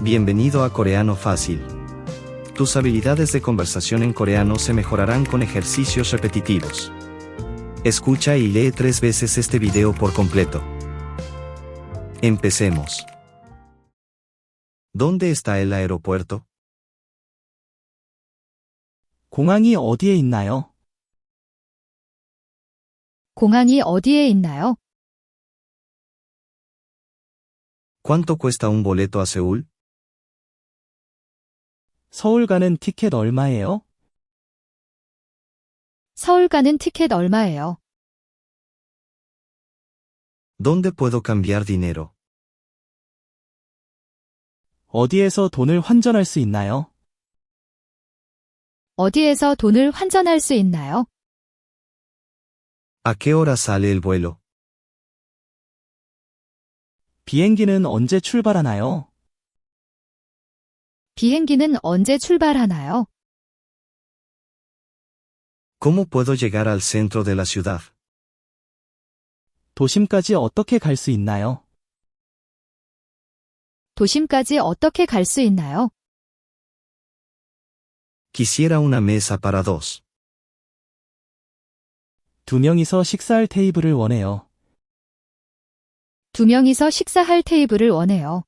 Bienvenido a Coreano Fácil. Tus habilidades de conversación en coreano se mejorarán con ejercicios repetitivos. Escucha y lee 3 veces este video por completo. Empecemos. ¿Dónde está el aeropuerto? 공항이 어디에 있나요? 공항이 어디에 있나요? ¿Cuánto cuesta un boleto a Seúl? 서울 가는 티켓 얼마예요? 서울 가는 티켓 얼마예요? ¿Dónde puedo cambiar dinero? 어디에서 돈을 환전할 수 있나요? 어디에서 돈을 환전할 수 있나요? ¿A qué hora sale el vuelo? 비행기는 언제 출발하나요? 비행기는 언제 출발하나요? ¿Cómo puedo llegar al centro de la ciudad? 도심까지 어떻게 갈 수 있나요? 도심까지 어떻게 갈 수 있나요? Quisiera una mesa para 2. 2명이서 식사할 테이블을 원해요. 2명이서 식사할 테이블을 원해요.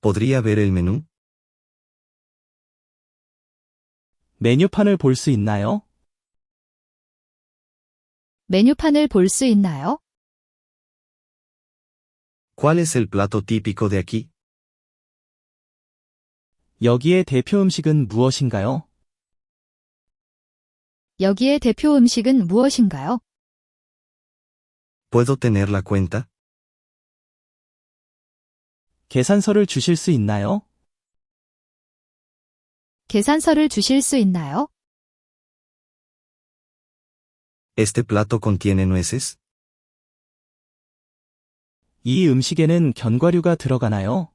¿Podría ver el menú? 메뉴판을 볼 수 있나요? 메뉴판을 볼 수 있나요? ¿Cuál es el plato típico de aquí? 여기의 대표 음식은 무엇인가요? 여기의 대표 음식은 무엇인가요? ¿Puedo tener la cuenta? 계산서를 주실 수 있나요? 계산서를 주실 수 있나요? ¿Este plato contiene nueces? 이 음식에는 견과류가 들어가나요?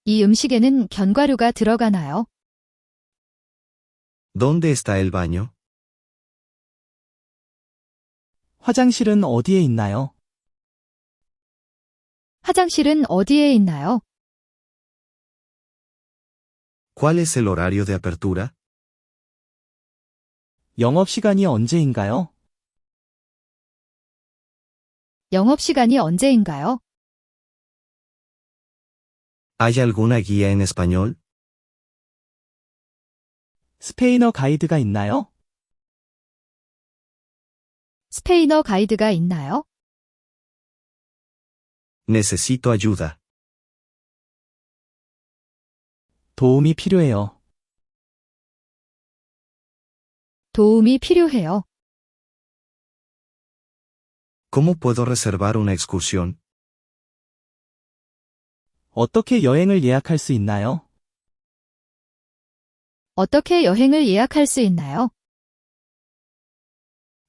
이 음식에는 견과류가 들어가나요? ¿Dónde está el baño? 화장실은 어디에 있나요? 화장실은 어디에 있나요? ¿Cuál es el horario de apertura? 영업시간이 언제인가요? 영업시간이 언제인가요? ¿Hay alguna guía en español? 스페인어 가이드가 있나요? 스페인어 가이드가 있나요? Necesito ayuda. 도움이 필요해요. 도움이 필요해요. ¿Cómo puedo reservar una excursión? 어떻게 여행을 예약할 수 있나요? 어떻게 여행을 예약할 수 있나요?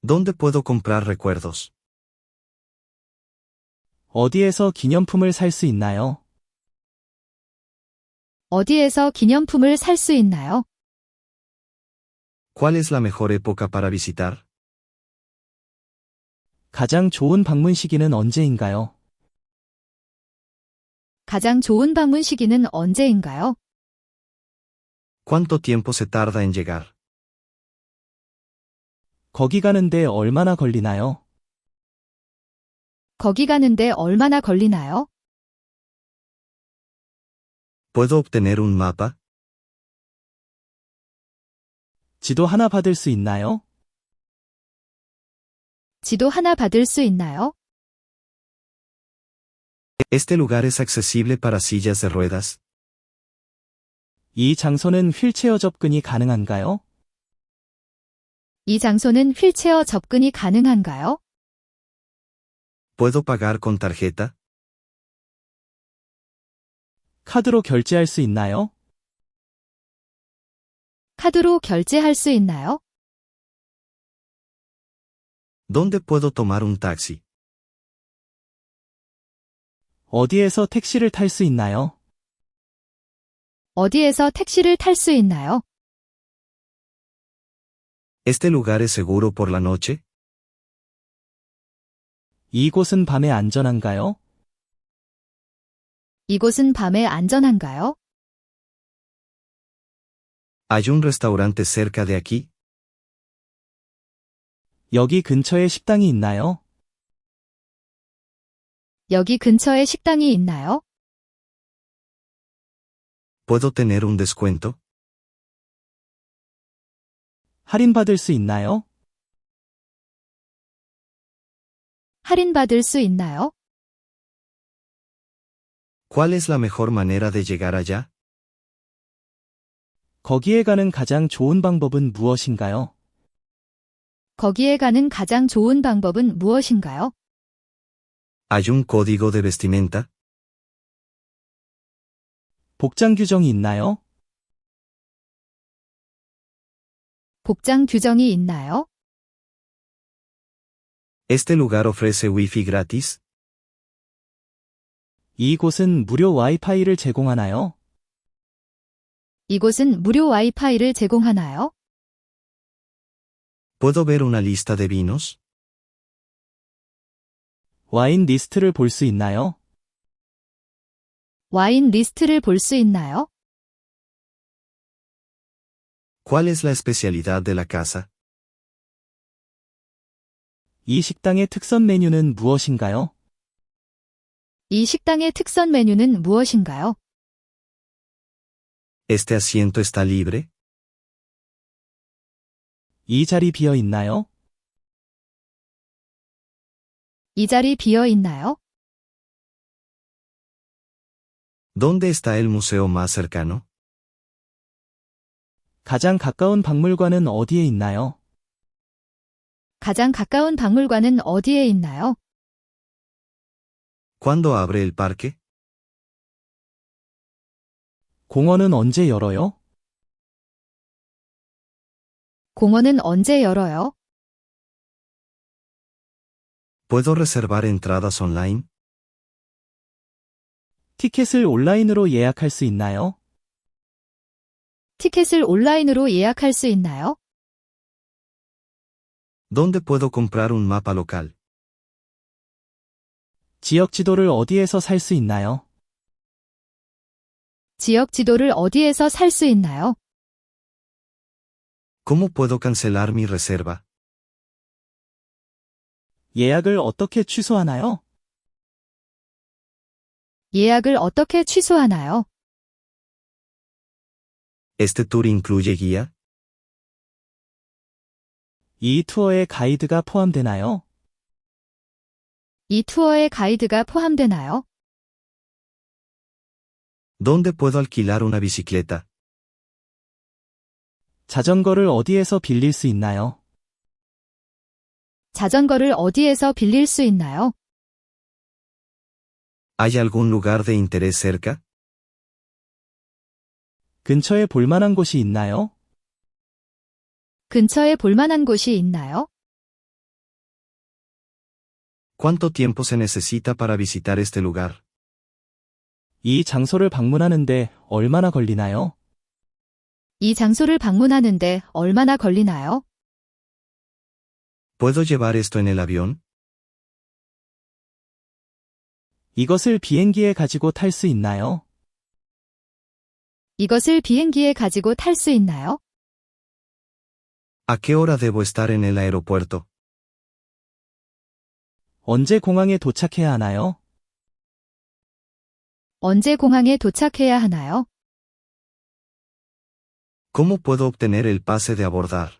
¿Dónde puedo comprar recuerdos? 어디에서 기념품을 살 수 있나요? 어디에서 기념품을 살 수 있나요? ¿Cuál es la mejor época para visitar? 가장 좋은 방문 시기는 언제인가요? 가장 좋은 방문 시기는 언제인가요? ¿Cuánto tiempo se tarda en llegar? 거기 가는데 얼마나 걸리나요? 거기 가는데 얼마나 걸리나요? ¿Puedo obtener un mapa? 지도 하나 받을 수 있나요? 지도 하나 받을 수 있나요? ¿Este lugar es accesible para sillas de ruedas? 이 장소는 휠체어 접근이 가능한가요? 이 장소는 휠체어 접근이 가능한가요? ¿Puedo pagar con tarjeta? 카드로 결제할 수 있나요? 카드로 결제할 수 있나요? ¿Dónde puedo tomar un taxi? 어디에서 택시를 탈 수 있나요? 어디에서 택시를 탈 수 있나요? ¿Este lugar es seguro por la noche? 이곳은 밤에 안전한가요? 이곳은 밤에 안전한가요? ¿Hay un restaurante cerca de aquí? 여기 근처에 식당이 있나요? 여기 근처에 식당이 있나요? ¿Puedo tener un descuento? 할인받을 수 있나요? 할인받을 수 있나요? ¿Cuál es la mejor manera de llegar allá? 거기에 가는 가장 좋은 방법은 무엇인가요? 거기에 가는 가장 좋은 방법은 무엇인가요? ¿Hay un código de vestimenta? 복장 규정이 있나요? 복장 규정이 있나요? ¿Este lugar ofrece wifi gratis? 이곳은 무료 와이파이를 제공하나요? 이곳은 무료 와이파이를 제공하나요? ¿Puedo ver una lista de vinos? 와인 리스트를 볼 수 있나요? 와인 리스트를 볼 수 있나요? ¿Cuál es la especialidad de la casa? 이 식당의 특선 메뉴는 무엇인가요? 이 식당의 특선 메뉴는 무엇인가요? ¿Este asiento está libre? 이 자리 비어 있나요? 이 자리 비어 있나요? ¿Dónde está el museo más cercano? 가장 가까운 박물관은 어디에 있나요? 가장 가까운 박물관은 어디에 있나요? ¿Cuándo abre el parque? 공원은 언제 열어요? 공원은 언제 열어요? ¿Puedo reservar entradas online? 티켓을 온라인으로 예약할 수 있나요? 티켓을 온라인으로 예약할 수 있나요? ¿Dónde puedo comprar un mapa local? 지역 지도를 어디에서 살 수 있나요? 지역 지도를 어디에서 살 수 있나요? ¿Cómo puedo cancelar mi reserva? 예약을 어떻게 취소하나요? 예약을 어떻게 취소하나요? ¿Este tour incluye guía? 이 투어에 가이드가 포함되나요? 이 투어에 가이드가 포함되나요? ¿Dónde puedo alquilar una bicicleta? 자전거를 어디에서 빌릴 수 있나요? 자전거를 어디에서 빌릴 수 있나요? ¿Hay algún lugar de interés cerca? 근처에 볼 만한 곳이 있나요? 근처에 볼 만한 곳이 있나요? ¿Cuánto tiempo se necesita para visitar este lugar? 이 장소를 방문하는데 얼마나 걸리나요? 이 장소를 방문하는데 얼마나 걸리나요? ¿Puedo llevar esto en el avión? 이것을 비행기에 가지고 탈 수 있나요? 이것을 비행기에 가지고 탈 수 있나요? ¿A qué hora debo estar en el aeropuerto? 언제 공항에 도착해야 하나요? 언제 공항에 도착해야 하나요? ¿Cómo puedo obtener el pase de abordar?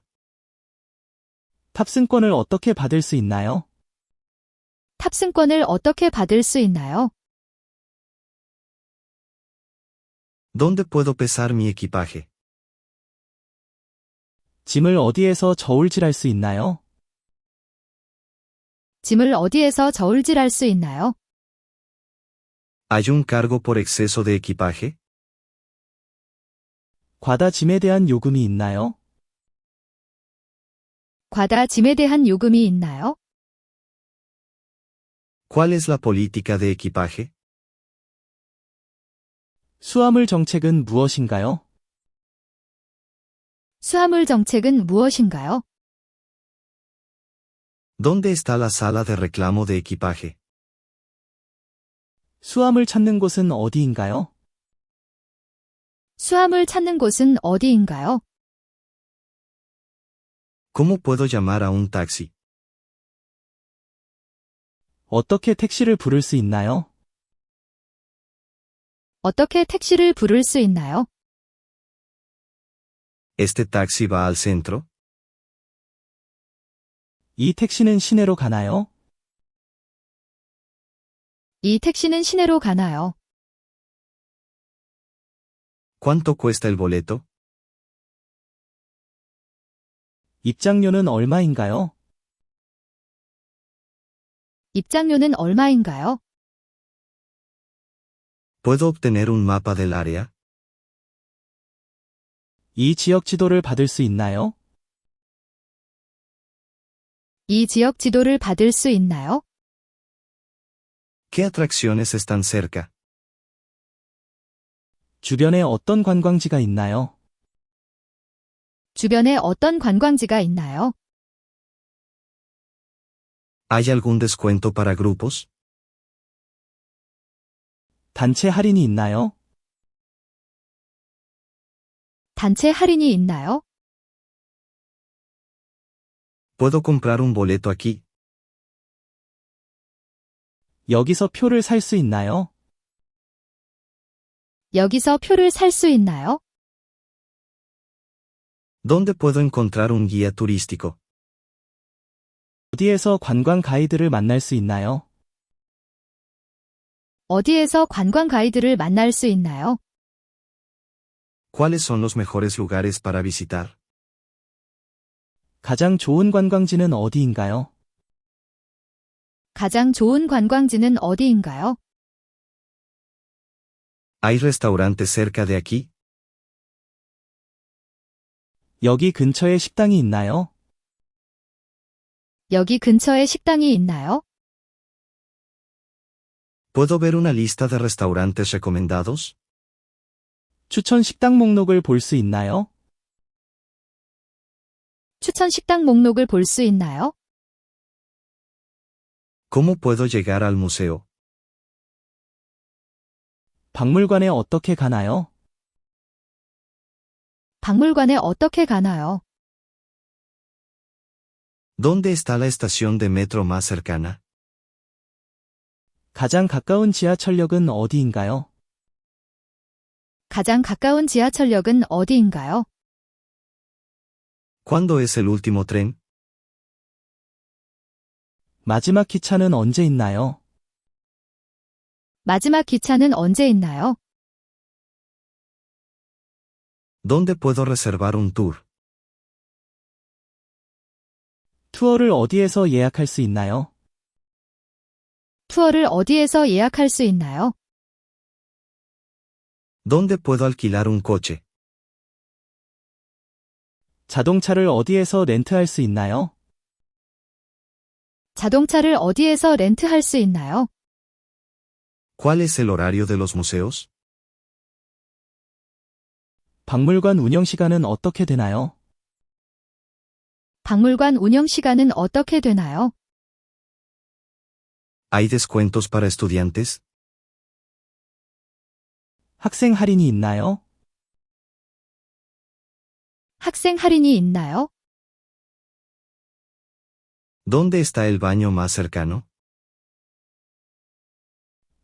탑승권을 어떻게 받을 수 있나요? 탑승권을 어떻게 받을 수 있나요? ¿Dónde puedo pesar mi equipaje? 짐을 어디에서 저울질할 수 있나요? 짐을 어디에서 저울질할 수 있나요? ¿Hay un cargo por exceso de equipaje? 과다 짐에 대한 요금이 있나요? 과다 짐에 대한 요금이 있나요? ¿Cuál es la política de equipaje? 수화물 정책은 무엇인가요? 수화물 정책은 무엇인가요? ¿Dónde está la sala de reclamo de equipaje? 수암을 찾는 곳은 어디인가요? 수암을 찾는 곳은 어디인가요? ¿Cómo puedo llamar a un taxi? 어떻게 택시를 부를 수 있나요? 어떻게 택시를 부를 수 있나요? ¿Este taxi va al centro? 이 택시는 시내로 가나요? 이 택시는 시내로 가나요? ¿Cuánto cuesta el boleto? 입장료는 얼마인가요? 입장료는 얼마인가요? ¿Puedo obtener un mapa del área? 이 지역 지도를 받을 수 있나요? 이 지역 지도를 받을 수 있나요? ¿Qué atracciones están cerca? 주변에 어떤 관광지가 있나요? 주변에 어떤 관광지가 있나요? ¿Hay algún descuento para grupos? 단체 할인이 있나요? 단체 할인이 있나요? ¿Puedo comprar un boleto aquí? 여기서 표를 살 수 있나요? 여기서 표를 살 수 있나요? ¿Dónde puedo encontrar un guía turístico? 어디에서 관광 가이드를 만날 수 있나요? 어디에서 관광 가이드를 만날 수 있나요? ¿Cuáles son los mejores lugares para visitar? 가장 좋은 관광지는 어디인가요? 가장 좋은 관광지는 어디인가요? ¿Hay restaurantes cerca de aquí? 여기 근처에 식당이 있나요? 여기 근처에 식당이 있나요? ¿Puedo ver una lista de restaurantes recomendados? 추천 식당 목록을 볼 수 있나요? 추천 식당 목록을 볼 수 있나요? ¿Cómo puedo llegar al museo? 박물관에 어떻게 가나요? 박물관에 어떻게 가나요? ¿Dónde está la estación de metro más cercana? 가장 가까운 지하철역은 어디인가요? 가장 가까운 지하철역은 어디인가요? ¿Cuándo es el último tren? 마지막 기차는 언제 있나요? 마지막 기차는 언제 있나요? ¿Dónde puedo reservar un tour? 투어를 어디에서 예약할 수 있나요? 투어를 어디에서 예약할 수 있나요? ¿Dónde puedo alquilar un coche? 자동차를 어디에서 렌트할 수 있나요? 자동차를 어디에서 렌트할 수 있나요? ¿Cuál es el horario de los museos? 박물관 운영 시간은 어떻게 되나요? 박물관 운영 시간은 어떻게 되나요? ¿Hay descuentos para estudiantes? 학생 할인이 있나요? 학생 할인이 있나요? ¿Dónde está el baño más cercano?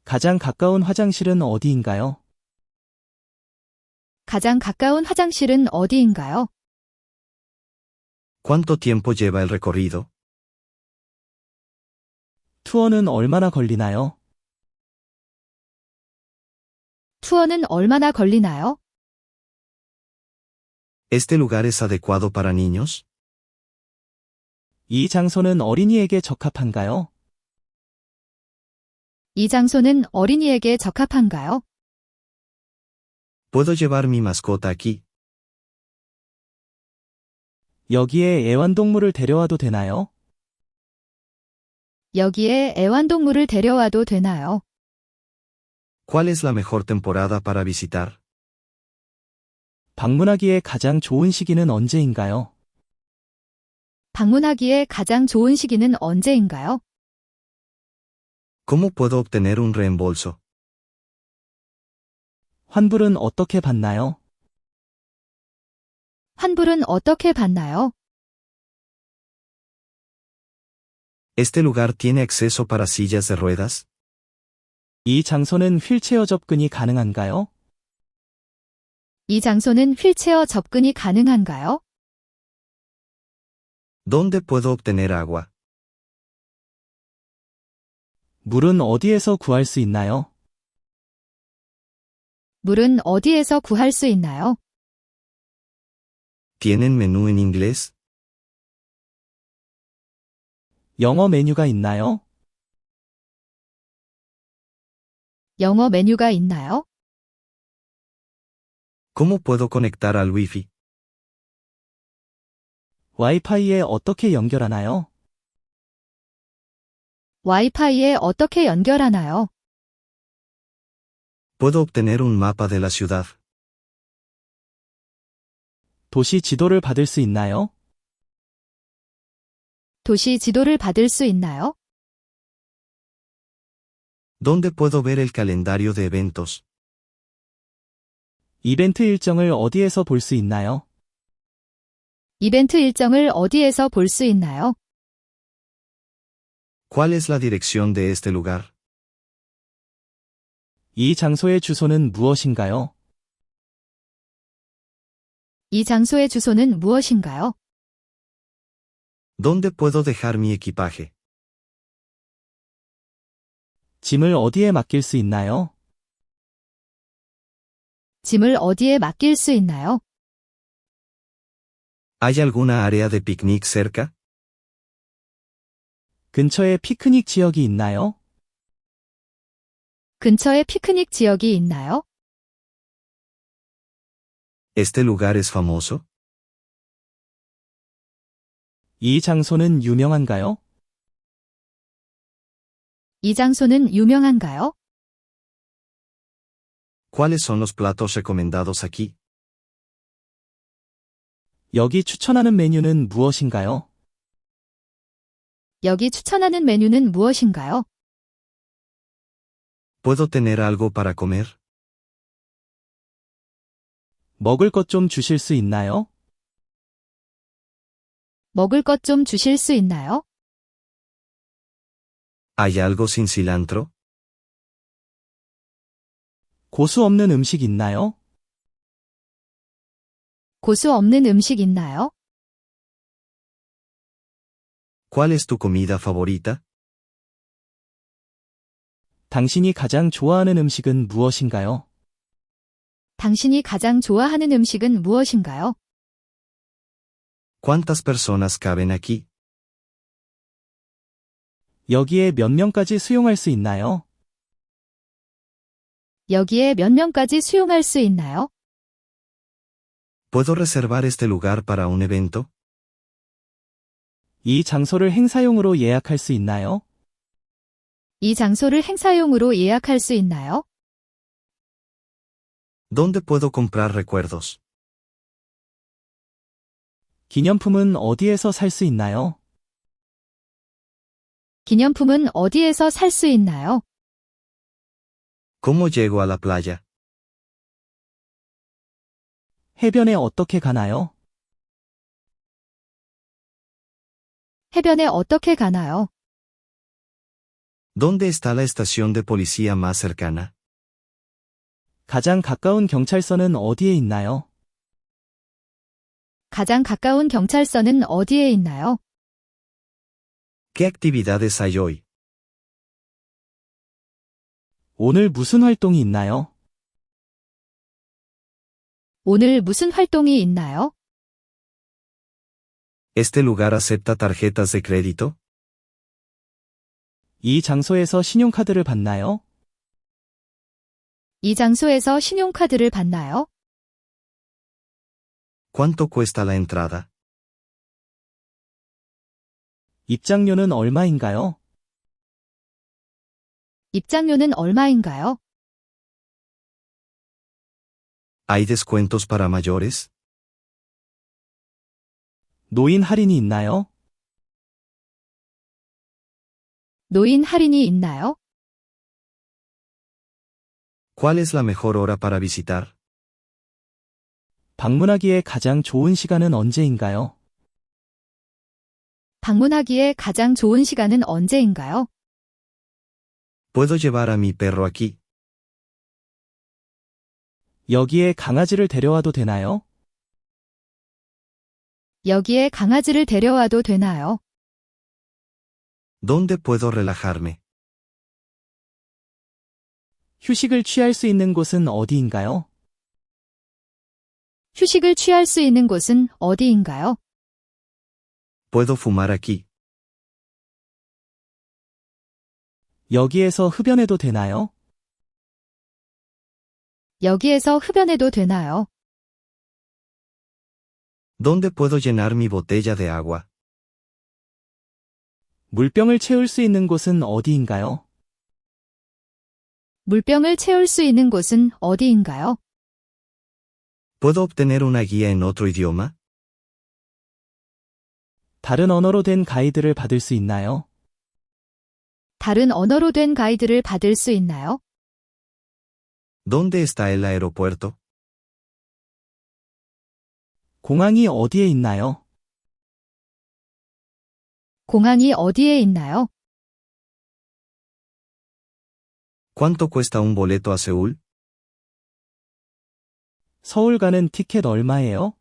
가장 가까운 화장실은 어디인가요? 가장 가까운 화장실은 어디인가요? ¿Cuánto tiempo lleva el recorrido? 투어는 얼마나 걸리나요? 투어는 얼마나 걸리나요? ¿Este lugar es adecuado para niños? 이 장소는 어린이에게 적합한가요? 이 장소는 어린이에게 적합한가요? ¿Puedo llevar mi mascota aquí? 여기에 애완동물을 데려와도 되나요? 여기에 애완동물을 데려와도 되나요? ¿Cuál es la mejor temporada para visitar? 방문하기에 가장 좋은 시기는 언제인가요? 방문하기에 가장 좋은 시기는 언제인가요? ¿Cómo puedo obtener un reembolso? 환불은 어떻게 받나요? 환불은 어떻게 받나요? ¿Este lugar tiene acceso para sillas de ruedas? 이 장소는 휠체어 접근이 가능한가요? 이 장소는 휠체어 접근이 가능한가요? ¿Dónde puedo obtener agua? 물은 어디에서 구할 수 있나요? 물은 어디에서 구할 수 있나요? ¿Tienen menú en inglés? 영어 메뉴가 있나요? 영어 메뉴가 있나요? ¿Cómo puedo conectar al Wi-Fi? 와이파이에 어떻게 연결하나요? 와이파이에 어떻게 연결하나요? ¿Puedo obtener un mapa de la ciudad? 도시 지도를 받을 수 있나요? 도시 지도를 받을 수 있나요? ¿Dónde puedo ver el calendario de eventos? 이벤트 일정을 어디에서 볼 수 있나요? 이벤트 일정을 어디에서 볼 수 있나요? ¿Cuál es la dirección de este lugar? 이 장소의 주소는 무엇인가요? 이 장소의 주소는 무엇인가요? ¿Dónde puedo dejar mi equipaje? 짐을 어디에 맡길 수 있나요? 짐을 어디에 맡길 수 있나요? ¿Hay alguna área de picnic cerca? 근처에 피크닉 지역이 있나요? 근처에 피크닉 지역이 있나요? ¿Este lugar es famoso? 이 장소는 유명한가요? 이 장소는 유명한가요? ¿Cuáles son los platos recomendados aquí? 여기 추천하는 메뉴는 무엇인가요? 여기 추천하는 메뉴는 무엇인가요? ¿Puedo tener algo para comer? 먹을 것 좀 주실 수 있나요? 먹을 것 좀 주실 수 있나요? ¿Hay algo sin cilantro? 고수 없는 음식 있나요? 고수 없는 음식 있나요? ¿Cuál es tu comida favorita? 당신이 가장 좋아하는 음식은 무엇인가요? 당신이 가장 좋아하는 음식은 무엇인가요? ¿Cuántas personas caben aquí? 여기에 몇 명까지 수용할 수 있나요? 여기에 몇 명까지 수용할 수 있나요? ¿Puedo reservar este lugar para un evento? 이 장소를 행사용으로 예약할 수 있나요? 이 장소를 행사용으로 예약할 수 있나요? ¿Dónde puedo comprar recuerdos? 기념품은 어디에서 살 수 있나요? 기념품은 어디에서 살 수 있나요? ¿Cómo llego a la playa? 해변에 어떻게 가나요? 해변에 어떻게 가나요? ¿Dónde está la estación de policía más cercana? 가장 가까운 경찰서는 어디에 있나요? 가장 가까운 경찰서는 어디에 있나요? ¿Qué actividades hay hoy? 오늘 무슨 활동이 있나요? 오늘 무슨 활동이 있나요? ¿Este lugar acepta tarjetas de crédito? 이 장소에서 신용카드를 받나요? 이 장소에서 신용카드를 받나요? ¿Cuánto cuesta la entrada? 입장료는 얼마인가요? 입장료는 얼마인가요? ¿Hay descuentos para mayores? 노인 할인이 있나요? 노인 할인이 있나요? ¿Cuál es la mejor hora para visitar? 방문하기에 가장 좋은 시간은 언제인가요? 방문하기에 가장 좋은 시간은 언제인가요? ¿Puedo llevar a mi perro aquí? 여기에 강아지를 데려와도 되나요? 여기에 강아지를 데려와도 되나요? ¿Dónde puedo relajarme? 휴식을 취할 수 있는 곳은 어디인가요? 휴식을 취할 수 있는 곳은 어디인가요? ¿Puedo fumar aquí? 여기에서 흡연해도 되나요? 여기에서 흡연해도 되나요? ¿Dónde puedo llenar mi botella de agua? 물병을 채울 수 있는 곳은 어디인가요? 물병을 채울 수 있는 곳은 어디인가요? ¿Puedo obtener una guía en otro idioma? 다른 언어로 된 가이드를 받을 수 있나요? 다른 언어로 된 가이드를 받을 수 있나요? ¿Dónde está el aeropuerto? 공항이 어디에 있나요? 공항이 어디에 있나요? ¿Cuánto cuesta un boleto a Seúl? 서울 가는 티켓 얼마예요?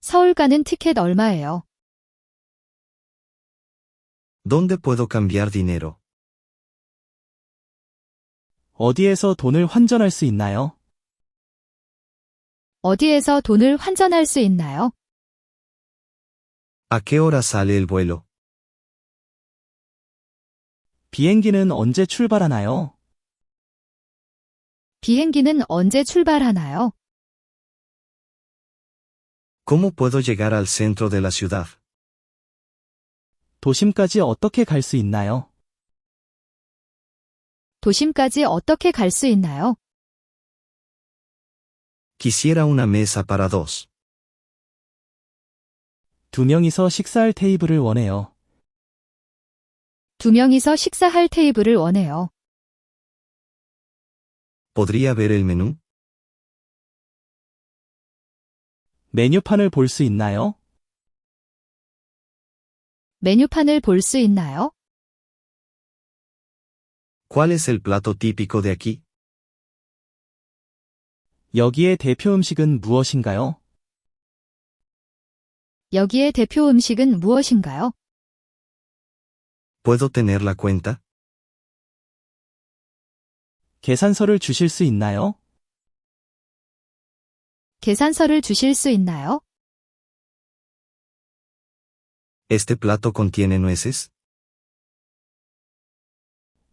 서울 가는 티켓 얼마예요? ¿Dónde puedo cambiar dinero? 어디에서 돈을 환전할 수 있나요? 어디에서 돈을 환전할 수 있나요? ¿A qué hora sale el vuelo? 비행기는 언제 출발하나요? 비행기는 언제 출발하나요? ¿Cómo puedo llegar al centro de la ciudad? 도심까지 어떻게 갈 수 있나요? 도심까지 어떻게 갈 수 있나요? Quisiera una mesa para dos. 두 명이서 식사할 테이블을 원해요. 두 명이서 식사할 테이블을 원해요. ¿Podría ver el menú? 메뉴판을 볼 수 있나요? 메뉴판을 볼 수 있나요? ¿Cuál es el plato típico de aquí? 여기의 대표 음식은 무엇인가요? 여기의 대표 음식은 무엇인가요? ¿Puedo tener la cuenta? 계산서를 주실 수 있나요? 계산서를 주실 수 있나요? ¿Este plato contiene nueces?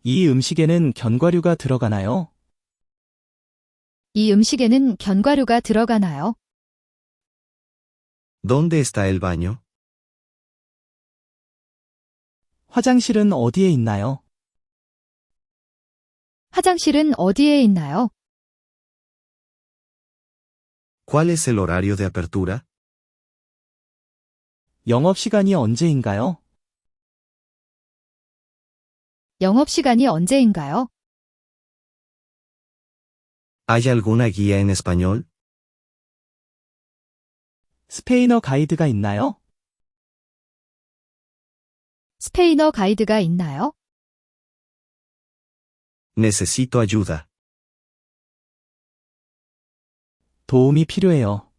이 음식에는 견과류가 들어가나요? 이 음식에는 견과류가 들어가나요? ¿Dónde está el baño? 화장실은 어디에 있나요? 화장실은 어디에 있나요? ¿Cuál es el horario de apertura? 영업시간이 언제인가요? 영업시간이 언제인가요? ¿Hay alguna guía en español? 스페인어 가이드가 있나요? 스페인어 가이드가 있나요? Necesito ayuda. 도움이 필요해요.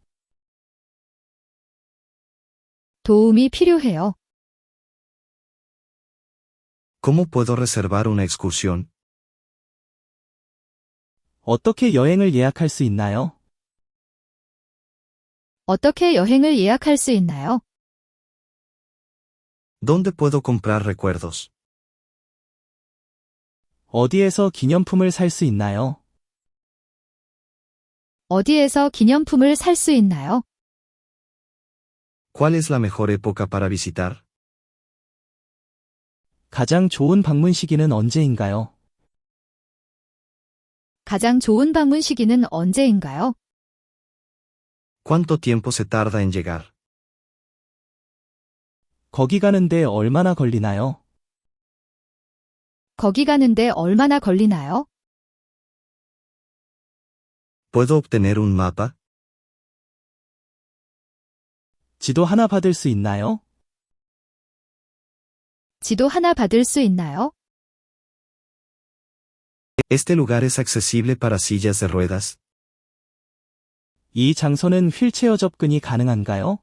도움이 필요해요. ¿Cómo puedo reservar una excursión? 어떻게 여행을 예약할 수 있나요? 어떻게 여행을 예약할 수 있나요? ¿Dónde puedo comprar recuerdos? 어디에서 기념품을 살 수 있나요? 어디에서 기념품을 살 수 있나요? ¿Cuál es la mejor época para visitar? 가장 좋은 방문 시기는 언제인가요? 가장 좋은 방문 시기는 언제인가요? ¿Cuánto tiempo se tarda en llegar? 거기 가는데 얼마나 걸리나요? 거기 가는데 얼마나 걸리나요? ¿Puedo obtener un mapa? 지도 하나 받을 수 있나요? 지도 하나 받을 수 있나요? ¿Este lugar es accesible para sillas de ruedas? 이 장소는 휠체어 접근이 가능한가요?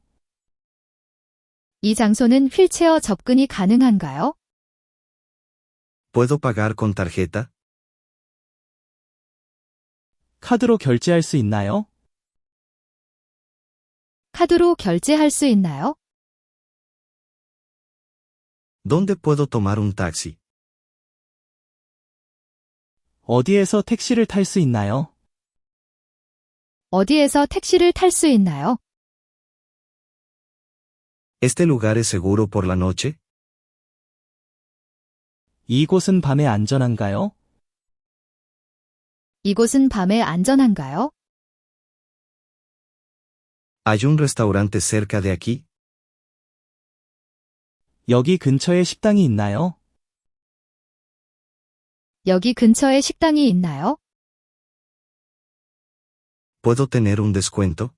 이 장소는 휠체어 접근이 가능한가요? ¿Puedo pagar con tarjeta? 카드로 결제할 수 있나요? 카드로 결제할 수 있나요? ¿Dónde puedo tomar un taxi? 어디에서 택시를 탈 수 있나요? 어디에서 택시를 탈 수 있나요? ¿Este lugar es seguro por la noche? 이곳은 밤에 안전한가요? 이곳은 밤에 안전한가요? ¿Hay un restaurante cerca de aquí? 여기 근처에 식당이 있나요? 여기 근처에 식당이 있나요? ¿Puedo tener un descuento?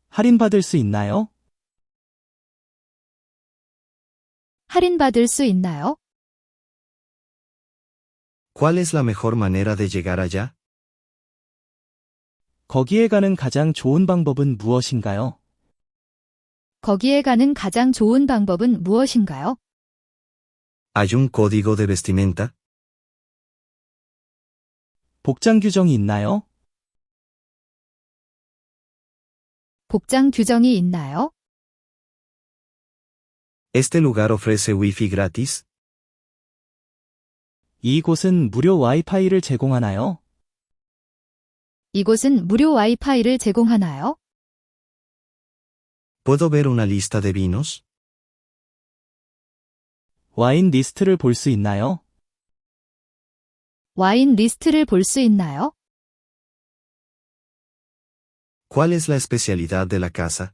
할인받을 수 있나요? 할인받을 수 있나요? ¿Cuál es la mejor manera de llegar allá? 거기에 가는 가장 좋은 방법은 무엇인가요? 거기에 가는 가장 좋은 방법은 무엇인가요? ¿Hay un código de vestimenta? 복장 규정이 있나요? 복장 규정이 있나요? ¿Este lugar ofrece wifi gratis? 이곳은 무료 와이파이를 제공하나요? 이곳은 무료 와이파이를 제공하나요? ¿Puedo ver una lista de vinos? 와인 리스트를 볼 수 있나요? 와인 리스트를 볼 수 있나요? ¿Cuál es la especialidad de la casa?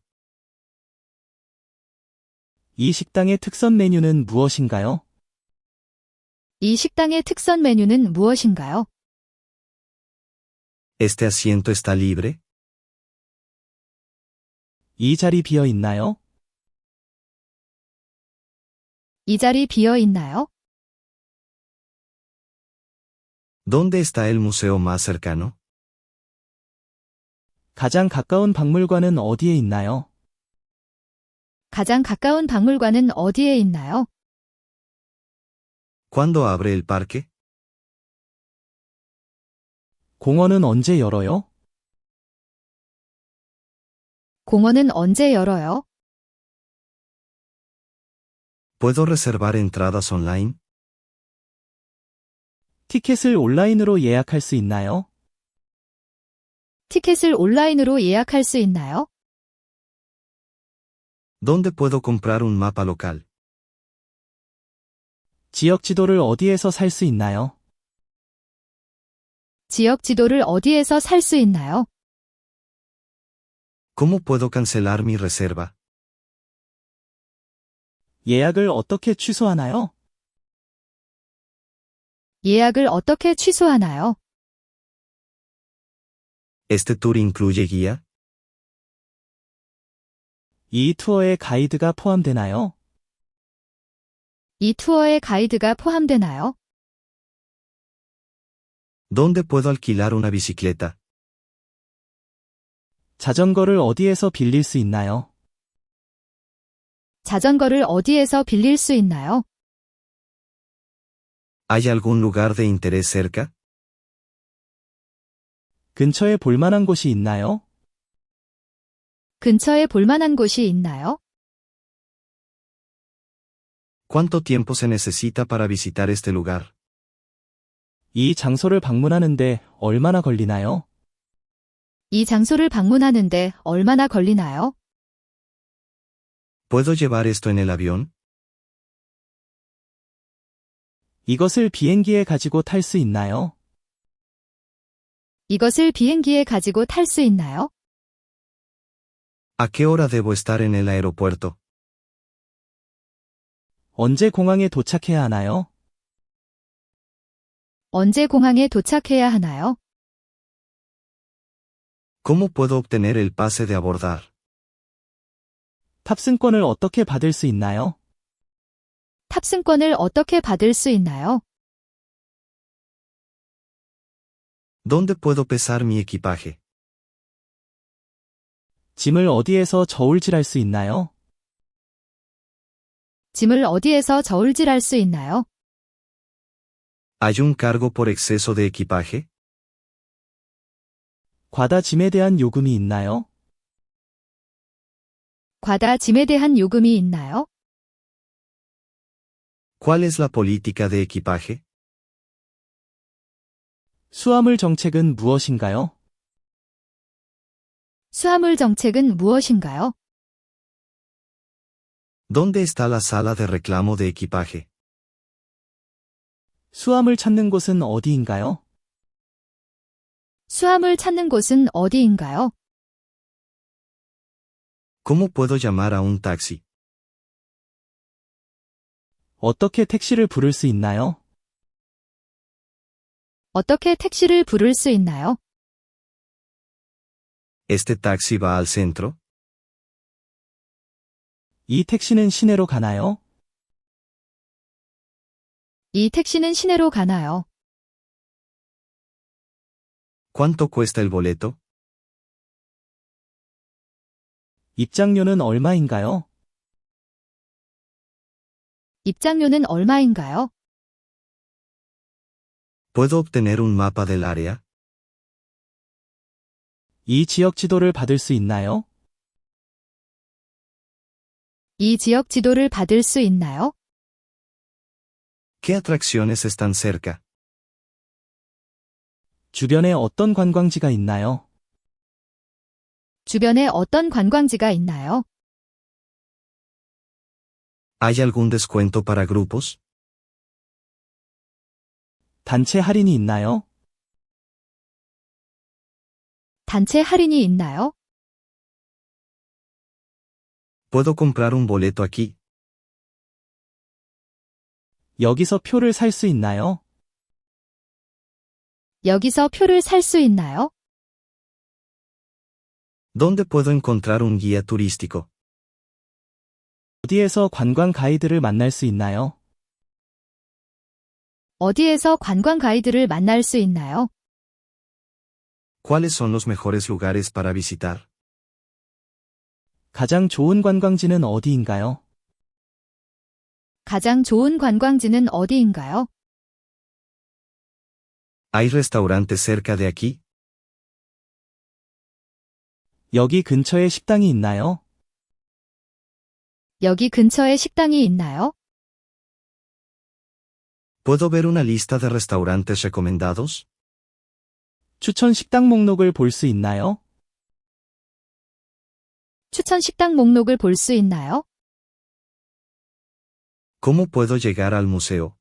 이 식당의 특선 메뉴는 무엇인가요? 이 식당의 특선 메뉴는 무엇인가요? ¿Este asiento está libre? 이 자리 비어 있나요? 이 자리 비어 있나요? ¿Dónde está el museo más cercano? 가장 가까운 박물관은 어디에 있나요? 가장 가까운 박물관은 어디에 있나요? ¿Cuándo abre el parque? 공원은 언제 열어요? 공원은 언제 열어요? ¿Puedo reservar entradas online? 티켓을 온라인으로 예약할 수 있나요? 티켓을 온라인으로 예약할 수 있나요? ¿Dónde puedo comprar un mapa local? 지역 지도를 어디에서 살 수 있나요? 지역 지도를 어디에서 살 수 있나요? ¿Cómo puedo cancelar mi reserva? 예약을 어떻게 취소하나요? 예약을 어떻게 취소하나요? ¿Este tour incluye guía? 이 투어에 가이드가 포함되나요? 이 투어에 가이드가 포함되나요? ¿Dónde puedo alquilar una bicicleta? 자전거를 어디에서 빌릴 수 있나요? 자전거를 어디에서 빌릴 수 있나요? ¿Hay algún lugar de interés cerca? 근처에 볼 만한 곳이 있나요? 근처에 볼 만한 곳이 있나요? ¿Cuánto tiempo se necesita para visitar este lugar? 이 장소를 방문하는데 얼마나 걸리나요? 이 장소를 방문하는데 얼마나 걸리나요? ¿Puedo llevar esto en el avión? 이것을 비행기에 가지고 탈 수 있나요? 이것을 비행기에 가지고 탈 수 있나요? ¿A qué hora debo estar en el aeropuerto? 언제 공항에 도착해야 하나요? 언제 공항에 도착해야 하나요? ¿Cómo puedo obtener el pase de abordar? 탑승권을 어떻게 받을 수 있나요? 탑승권을 어떻게 받을 수 있나요? ¿Dónde puedo pesar mi equipaje? 짐을 어디에서 저울질할 수 있나요? 짐을 어디에서 저울질할 수 있나요? ¿Hay un cargo por exceso de equipaje? 과다 짐에 대한 요금이 있나요? 과다 짐에 대한 요금이 있나요? ¿Cuál es la política de equipaje? 수화물 정책은 무엇인가요? 수화물 정책은 무엇인가요? ¿Dónde está la sala de reclamo de equipaje? 수화물 찾는 곳은 어디인가요? 수화물 찾는 곳은 어디인가요? ¿Cómo puedo llamar a un taxi? 어떻게 택시를 부를 수 있나요? 어떻게 택시를 부를 수 있나요? ¿Este taxi va al centro? 이 택시는 시내로 가나요? 이 택시는 시내로 가나요? ¿Cuánto cuesta el boleto? 입장료는 얼마인가요? 입장료는 얼마인가요? ¿Puedo obtener un mapa del área? 이 지역 지도를 받을 수 있나요? 이 지역 지도를 받을 수 있나요? ¿Qué atracciones están cerca? 주변에 어떤 관광지가 있나요? 주변에 어떤 관광지가 있나요? ¿Hay algún descuento para grupos? 단체 할인이 있나요? 단체 할인이 있나요? ¿Puedo comprar un boleto aquí? 여기서 표를 살 수 있나요? 여기서 표를 살 수 있나요? ¿Dónde puedo encontrar un guía turístico? 어디에서 관광 가이드를 만날 수 있나요? 어디에서 관광 가이드를 만날 수 있나요? ¿Cuáles son los mejores lugares para visitar? 가장 좋은 관광지는 어디인가요? 가장 좋은 관광지는 어디인가요? ¿Hay restaurantes cerca de aquí? 여기 근처에 식당이 있나요? 여기 근처에 식당이 있나요? ¿Puedo ver una lista de restaurantes recomendados? 추천 식당 목록을 볼 수 있나요? 추천 식당 목록을 볼 수 있나요? ¿Cómo puedo llegar al museo?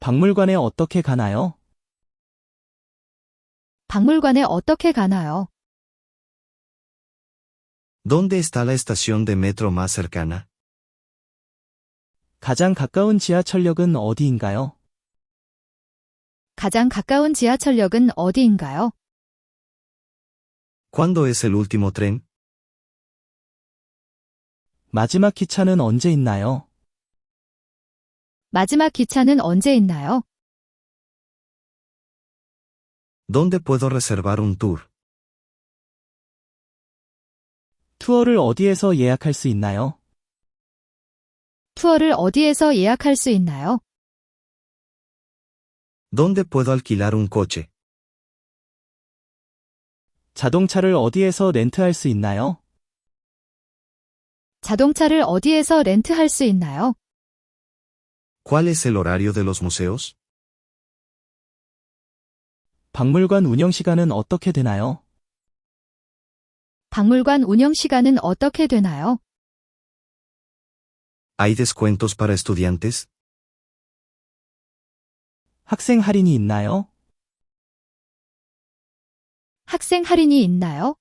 박물관에 어떻게 가나요? 박물관에 어떻게 가나요? ¿Dónde está la estación de metro más cercana? 가장 가까운 지하철역은 어디인가요? 가장 가까운 지하철역은 어디인가요? ¿Cuándo es el último tren? 마지막 기차는 언제 있나요? 마지막 기차는 언제 있나요? ¿Dónde puedo reservar un tour? 투어를 어디에서 예약할 수 있나요? 투어를 어디에서 예약할 수 있나요? ¿Dónde puedo alquilar un coche? 자동차를 어디에서 렌트할 수 있나요? 자동차를 어디에서 렌트할 수 있나요? ¿Cuál es el horario de los museos? 박물관 운영 시간은 어떻게 되나요? 박물관 운영 시간은 어떻게 되나요? ¿Hay descuentos para estudiantes? 학생 할인이 있나요? 학생 할인이 있나요?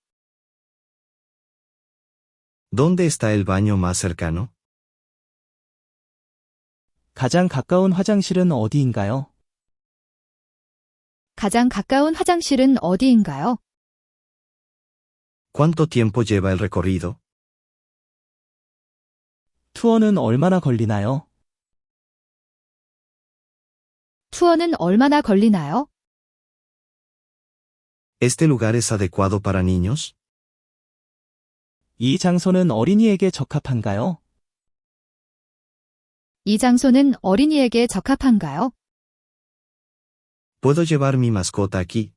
¿Dónde está el baño más cercano? 가장 가까운 화장실은 어디인가요? 가장 가까운 화장실은 어디인가요? ¿Cuánto tiempo lleva el recorrido? 투어는 얼마나 걸리나요? 투어는 얼마나 걸리나요? ¿Este lugar es adecuado para niños? 이 장소는 어린이에게 적합한가요? 이 장소는 어린이에게 적합한가요? ¿Puedo llevar mi mascota aquí?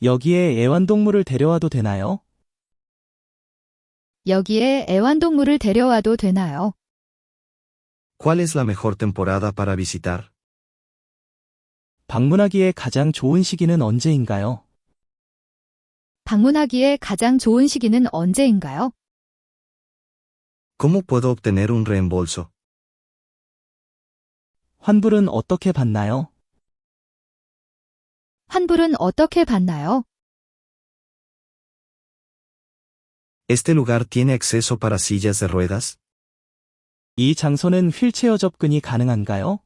여기에 애완동물을 데려와도 되나요? 여기에 애완동물을 데려와도 되나요? ¿Cuál es la mejor temporada para visitar? 방문하기에 가장 좋은 시기는 언제인가요? 방문하기에 가장 좋은 시기는 언제인가요? ¿Cómo puedo obtener un reembolso? 환불은 어떻게 받나요? 환불은 어떻게 받나요? ¿Este lugar tiene acceso para sillas de ruedas? 이 장소는 휠체어 접근이 가능한가요?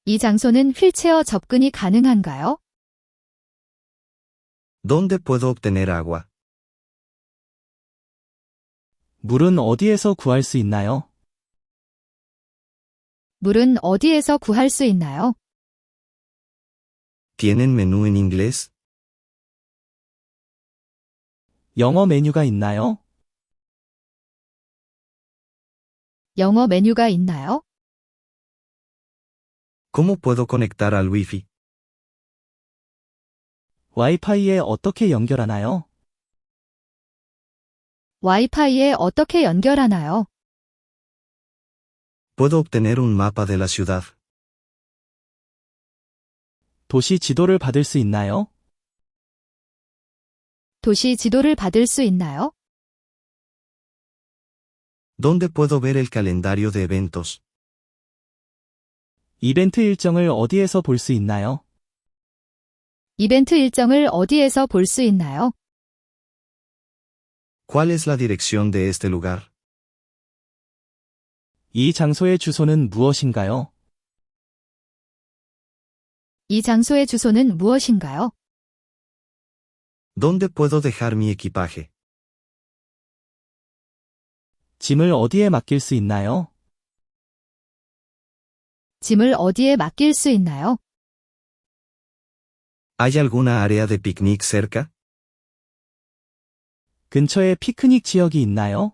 이 장소는 휠체어 접근이 가능한가요? ¿Dónde puedo obtener agua? 물은 어디에서 구할 수 있나요? 물은 어디에서 구할 수 있나요? ¿Tienen menú en inglés? 영어 메뉴가 있나요? 영어 메뉴가 있나요? ¿Cómo puedo conectar al Wi-Fi? 와이파이에 어떻게 연결하나요? 와이파이에 어떻게 연결하나요? ¿Puedo obtener un mapa de la ciudad? 도시 지도를 받을 수 있나요? 도시 지도를 받을 수 있나요? ¿Dónde puedo ver el calendario de eventos? 이벤트 일정을 어디에서 볼 수 있나요? 이벤트 일정을 어디에서 볼 수 있나요? ¿Cuál es la dirección de este lugar? 이 장소의 주소는 무엇인가요? 이 장소의 주소는 무엇인가요? ¿Dónde puedo dejar mi equipaje? 짐을 어디에 맡길 수 있나요? 짐을 어디에 맡길 수 있나요? ¿Hay alguna área de picnic cerca? 근처에 피크닉 지역이 있나요?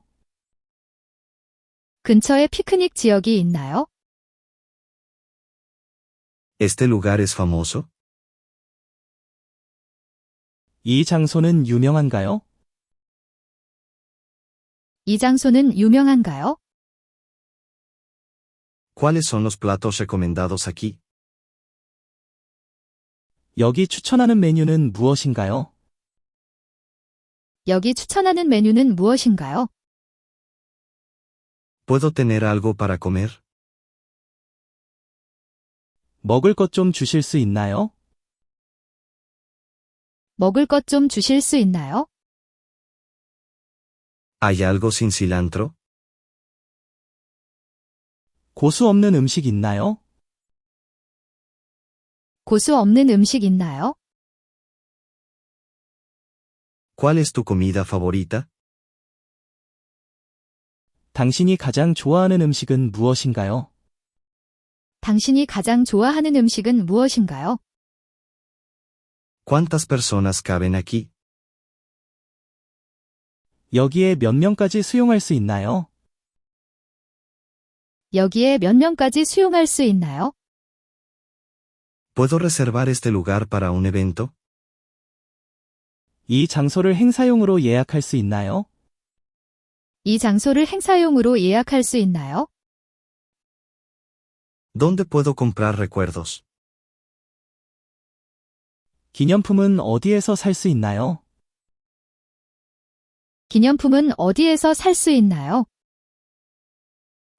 근처에 피크닉 지역이 있나요? ¿Este lugar es famoso? 이 장소는 유명한가요? 이 장소는 유명한가요? ¿Cuáles son los platos recomendados aquí? 여기 추천하는 메뉴는 무엇인가요? 여기 추천하는 메뉴는 무엇인가요? ¿Puedo tener algo para comer? 먹을 것 좀 주실 수 있나요? 먹을 것 좀 주실 수 있나요? ¿Hay algo sin cilantro? 고수 없는 음식 있나요? 고수 없는 음식 있나요? ¿Cuál es tu comida favorita? 당신이 가장 좋아하는 음식은 무엇인가요? 당신이 가장 좋아하는 음식은 무엇인가요? ¿Cuántas personas caben aquí? 여기에 몇 명까지 수용할 수 있나요? 여기에 몇 명까지 수용할 수 있나요? ¿Puedo reservar este lugar para un evento? 이 장소를 행사용으로 예약할 수 있나요? 이 장소를 행사용으로 예약할 수 있나요? ¿Dónde puedo comprar recuerdos? 기념품은 어디에서 살 수 있나요? 기념품은 어디에서 살 수 있나요?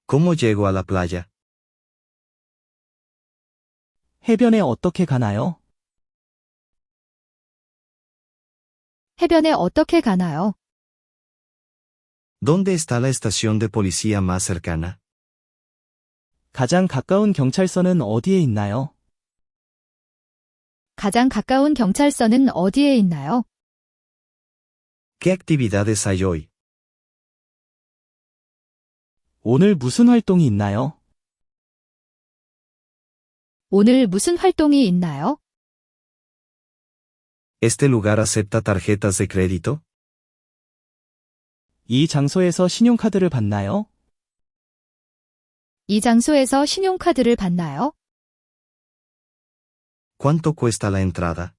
¿Cómo llego a la playa? 해변에 어떻게 가나요? 해변에 어떻게 가나요? ¿Dónde está la estación de policía más cercana? 가장 가까운 경찰서는 어디에 있나요? 가장 가까운 경찰서는 어디에 있나요? ¿Qué actividades hay hoy? 오늘 무슨 활동이 있나요? 오늘 무슨 활동이 있나요? ¿Este lugar acepta tarjetas de crédito? 이 장소에서 신용카드를 받나요? 이 장소에서 신용카드를 받나요? ¿Cuánto cuesta la entrada?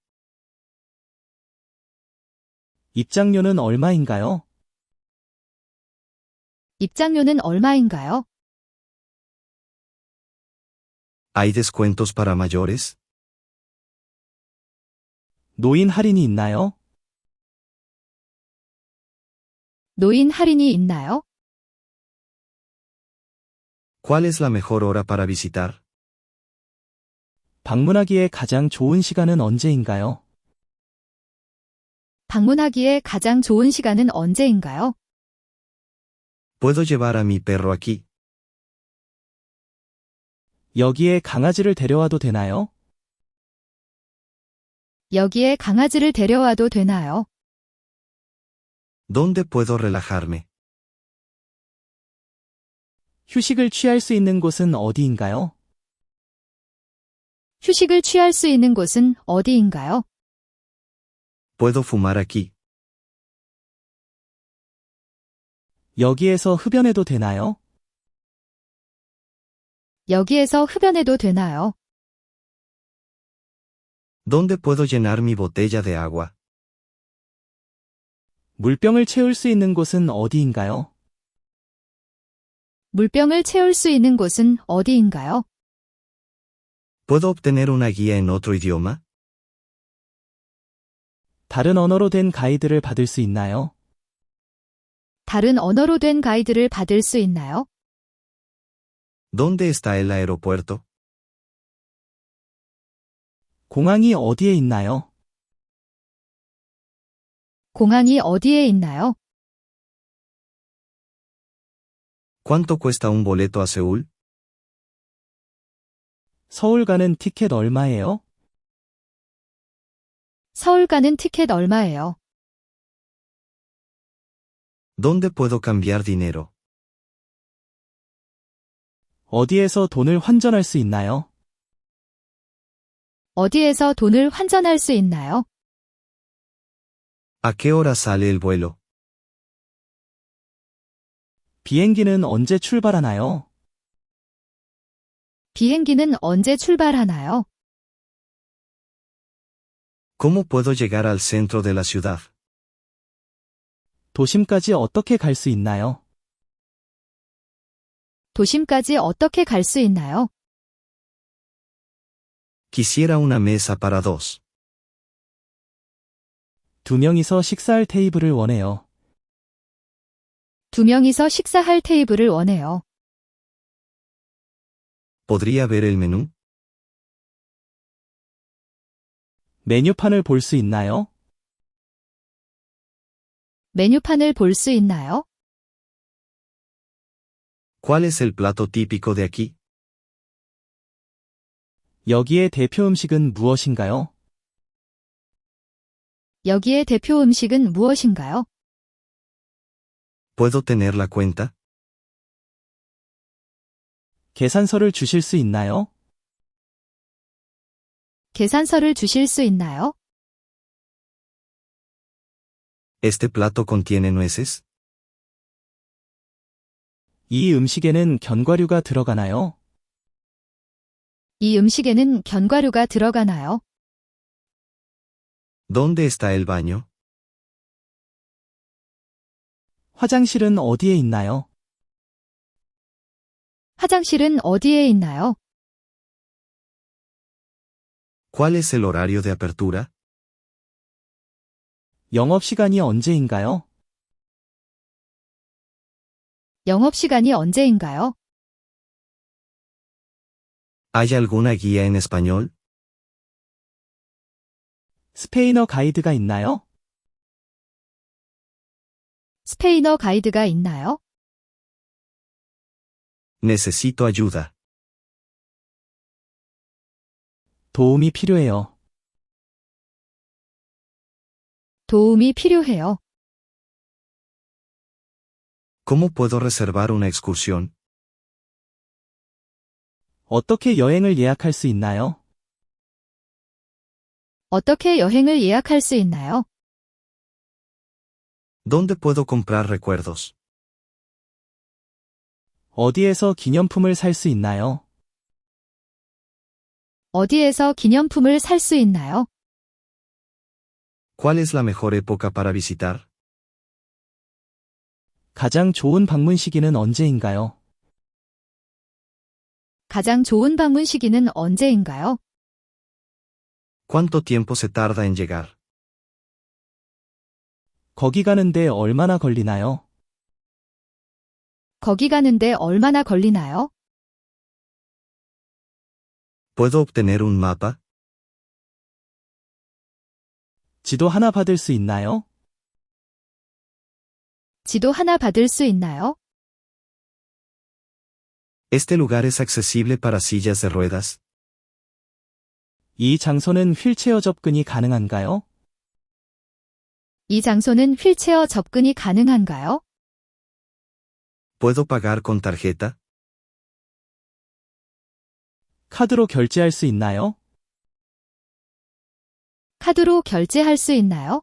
입장료는 얼마인가요? 입장료는 얼마인가요? ¿Hay descuentos para mayores? 노인 할인이 있나요? 노인 할인이 있나요? ¿Cuál es la mejor hora para visitar? 방문하기에 가장 좋은 시간은 언제인가요? 방문하기에 가장 좋은 시간은 언제인가요? ¿Puedo llevar a mi perro aquí? 여기에 강아지를 데려와도 되나요? 여기에 강아지를 데려와도 되나요? ¿Dónde puedo relajarme? 휴식을 취할 수 있는 곳은 어디인가요? 휴식을 취할 수 있는 곳은 어디인가요? ¿Puedo fumar aquí? 여기에서 흡연해도 되나요? 여기에서 흡연해도 되나요? ¿Dónde puedo llenar mi botella de agua? 물병을 채울 수 있는 곳은 어디인가요? 물병을 채울 수 있는 곳은 어디인가요? ¿Puedo obtener una guía en otro idioma? 다른 언어로 된 가이드를 받을 수 있나요? 다른 언어로 된 가이드를 받을 수 있나요? ¿Dónde está el aeropuerto? 공항이 어디에 있나요? 공항이 어디에 있나요? ¿Cuánto cuesta un boleto a Seúl? 서울 가는 티켓 얼마예요? 서울 가는 티켓 얼마예요? ¿Dónde puedo cambiar dinero? 어디에서 돈을 환전할 수 있나요? 어디에서 돈을 환전할 수 있나요? ¿A qué hora sale el vuelo? 비행기는 언제 출발하나요? 비행기는 언제 출발하나요? ¿Cómo puedo llegar al centro de la ciudad? 도심까지 어떻게 갈 수 있나요? 도심까지 어떻게 갈 수 있나요? Quisiera una mesa para dos. 두 명이서 식사할 테이블을 원해요. 두 명이서 식사할 테이블을 원해요. ¿Podría ver el menú? 메뉴판을 볼 수 있나요? 메뉴판을 볼 수 있나요? ¿Cuál es el plato típico de aquí? 여기의 대표 음식은 무엇인가요? 여기의 대표 음식은 무엇인가요? ¿Puedo tener la cuenta? 계산서를 주실 수 있나요? 계산서를 주실 수 있나요? ¿Este plato contiene nueces? 이 음식에는 견과류가 들어가나요? 이 음식에는 견과류가 들어가나요? ¿Dónde está el baño? 화장실은 어디에 있나요? 화장실은 어디에 있나요? ¿Cuál es el horario de apertura? 영업시간이 언제인가요? 영업시간이 언제인가요? ¿Hay alguna guía en español? 스페인어 가이드가 있나요? 스페인어 가이드가 있나요? Necesito ayuda. 도움이 필요해요. 도움이 필요해요. ¿Cómo puedo reservar una excursión? 어떻게 여행을 예약할 수 있나요? 어떻게 여행을 예약할 수 있나요? ¿Dónde puedo comprar recuerdos? 어디에서 기념품을 살 수 있나요? 어디에서 기념품을 살 수 있나요? ¿Cuál es la mejor época para visitar? 가장 좋은 방문 시기는 언제인가요? 가장 좋은 방문 시기는 언제인가요? ¿Cuánto tiempo se tarda en llegar? 거기 가는데 얼마나 걸리나요? 거기 가는데 얼마나 걸리나요? ¿Puedo obtener un mapa? 지도 하나 받을 수 있나요? 지도 하나 받을 수 있나요? ¿Este lugar es accesible para sillas de ruedas? 이 장소는 휠체어 접근이 가능한가요? 이 장소는 휠체어 접근이 가능한가요? ¿Puedo pagar con tarjeta? 카드로 결제할 수 있나요? 카드로 결제할 수 있나요?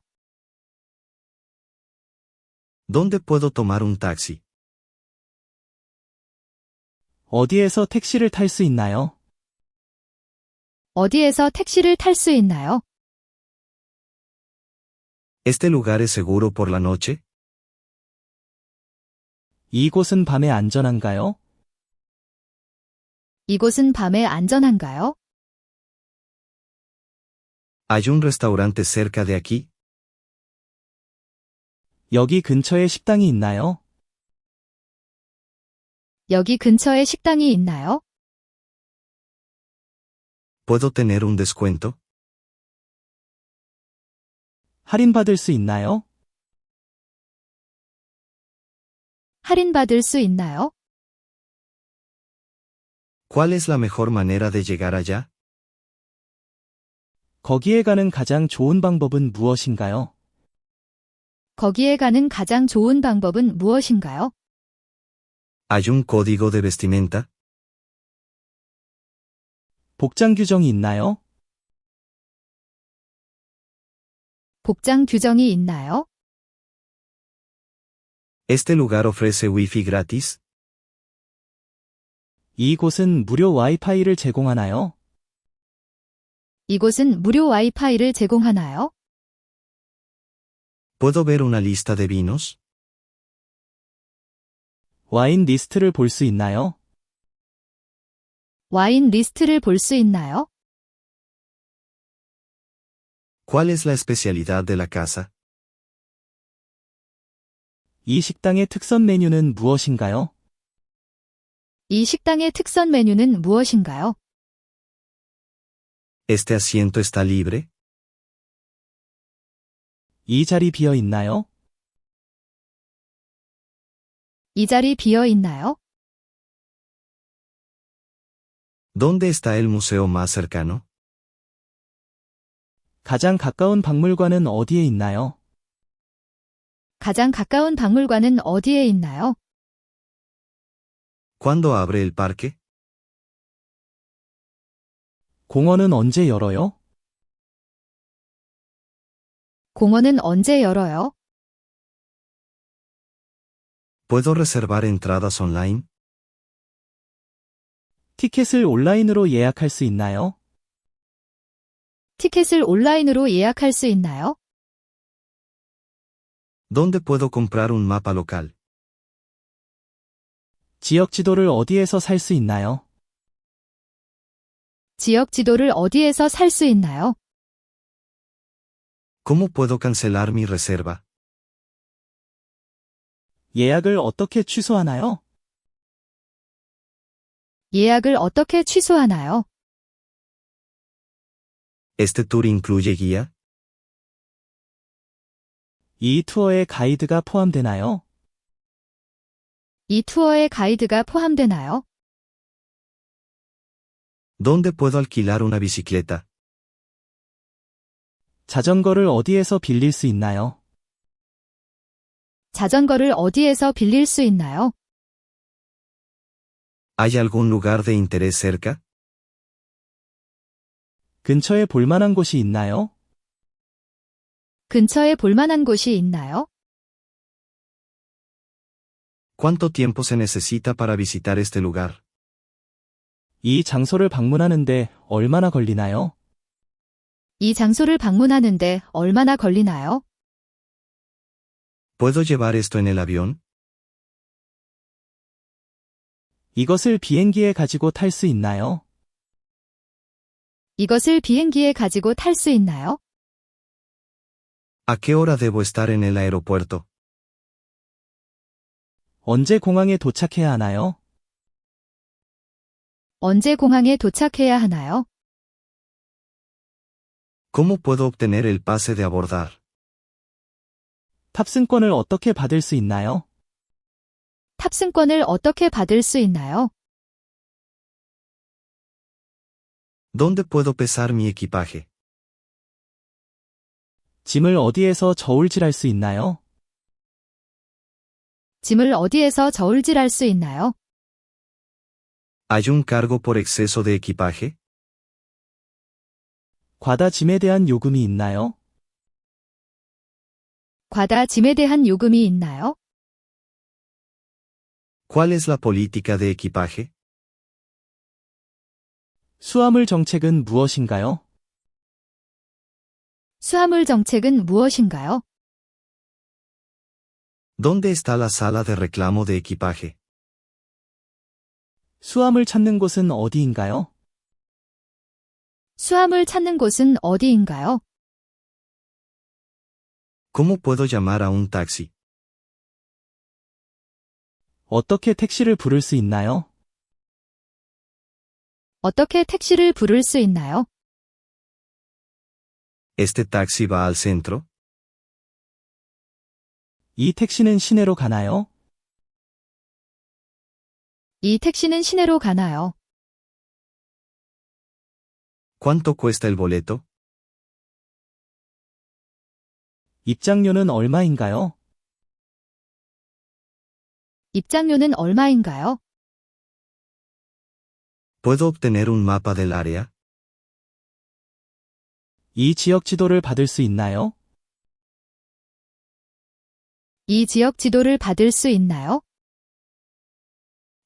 ¿Dónde puedo tomar un taxi? 어디에서 택시를 탈 수 있나요? 어디에서 택시를 탈 수 있나요? ¿Este lugar es seguro por la noche? 이곳은 밤에 안전한가요? 이곳은 밤에 안전한가요? ¿Hay un restaurante cerca de aquí? 여기 근처에 식당이 있나요? 여기 근처에 식당이 있나요? ¿Puedo tener un descuento? 할인받을 수 있나요? 할인받을 수 있나요? ¿Cuál es la mejor manera de llegar allá? 거기에 가는 가장 좋은 방법은 무엇인가요? 거기에 가는 가장 좋은 방법은 무엇인가요? ¿Hay un código de vestimenta? 복장 규정이 있나요? 복장 규정이 있나요? ¿Este lugar ofrece wifi gratis? 이곳은 무료 와이파이를 제공하나요? 이곳은 무료 와이파이를 제공하나요? ¿Puedo ver una lista de vinos? 와인 리스트를 볼 수 있나요? 와인 리스트를 볼 수 있나요? ¿Cuál es la especialidad de la casa? 이 식당의 특선 메뉴는 무엇인가요? 이 식당의 특선 메뉴는 무엇인가요? ¿Este asiento está libre? 이 자리 비어 있나요? 이 자리 비어 있나요? ¿Dónde está el museo más cercano? 가장 가까운 박물관은 어디에 있나요? 가장 가까운 박물관은 어디에 있나요? ¿Cuándo abre el parque? 공원은 언제 열어요? 공원은 언제 열어요? ¿Puedo reservar entradas online? 티켓을 온라인으로 예약할 수 있나요? 티켓을 온라인으로 예약할 수 있나요? ¿Dónde puedo comprar un mapa local? 지역 지도를 어디에서 살 수 있나요? 지역 지도를 어디에서 살 수 있나요? ¿Cómo puedo cancelar mi reserva? 예약을 어떻게 취소하나요? 예약을 어떻게 취소하나요? ¿Este tour incluye guía? 이 투어에 가이드가 포함되나요? 이 투어에 가이드가 포함되나요? ¿Dónde puedo alquilar una bicicleta? 자전거를 어디에서 빌릴 수 있나요? 자전거를 어디에서 빌릴 수 있나요? ¿Hay algún lugar de interés cerca? 근처에 볼 만한 곳이 있나요? 근처에 볼 만한 곳이 있나요? ¿Cuánto tiempo se necesita para visitar este lugar? 이 장소를 방문하는데 얼마나 걸리나요? 이 장소를 방문하는데 얼마나 걸리나요? ¿Puedo llevar esto en el avión? 이것을 비행기에 가지고 탈 수 있나요? 이것을 비행기에 가지고 탈 수 있나요? ¿A qué hora debo estar en el aeropuerto? 언제 공항에 도착해야 하나요? 언제 공항에 도착해야 하나요? ¿Cómo puedo obtener el pase de abordar? 탑승권을 어떻게 받을 수 있나요? 탑승권을 어떻게 받을 수 있나요? ¿Dónde puedo pesar mi equipaje? 짐을 어디에서 저울질할 수 있나요? 짐을 어디에서 저울질할 수 있나요? ¿Hay un cargo por exceso de equipaje? 과다 짐에 대한 요금이 있나요? 과다 짐에 대한 요금이 있나요? ¿Cuál es la política de equipaje? 수화물 정책은 무엇인가요? 수화물 정책은 무엇인가요? ¿Dónde está la sala de reclamo de equipaje? 수화물 찾는 곳은 어디인가요? 수화물 찾는 곳은 어디인가요? ¿Cómo puedo llamar a un taxi? 어떻게 택시를 부를 수 있나요? 어떻게 택시를 부를 수 있나요? ¿Este taxi va al centro? 이 택시는 시내로 가나요? 이 택시는 시내로 가나요? ¿Cuánto cuesta el boleto? 입장료는 얼마인가요? 입장료는 얼마인가요? ¿Puedo obtener un mapa del área? 이 지역 지도를 받을 수 있나요? 이 지역 지도를 받을 수 있나요?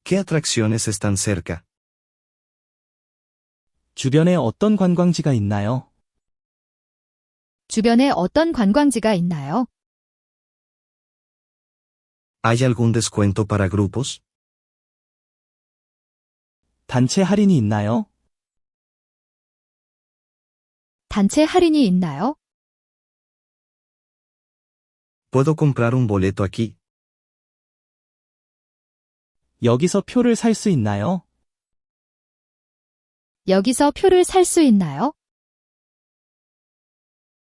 ¿Qué atracciones están cerca? 주변에 어떤 관광지가 있나요? 주변에 어떤 관광지가 있나요? ¿Hay algún descuento para grupos? 단체 할인이 있나요? 단체 할인이 있나요? ¿Puedo comprar un boleto aquí? 여기서 표를 살 수 있나요? 여기서 표를 살 수 있나요?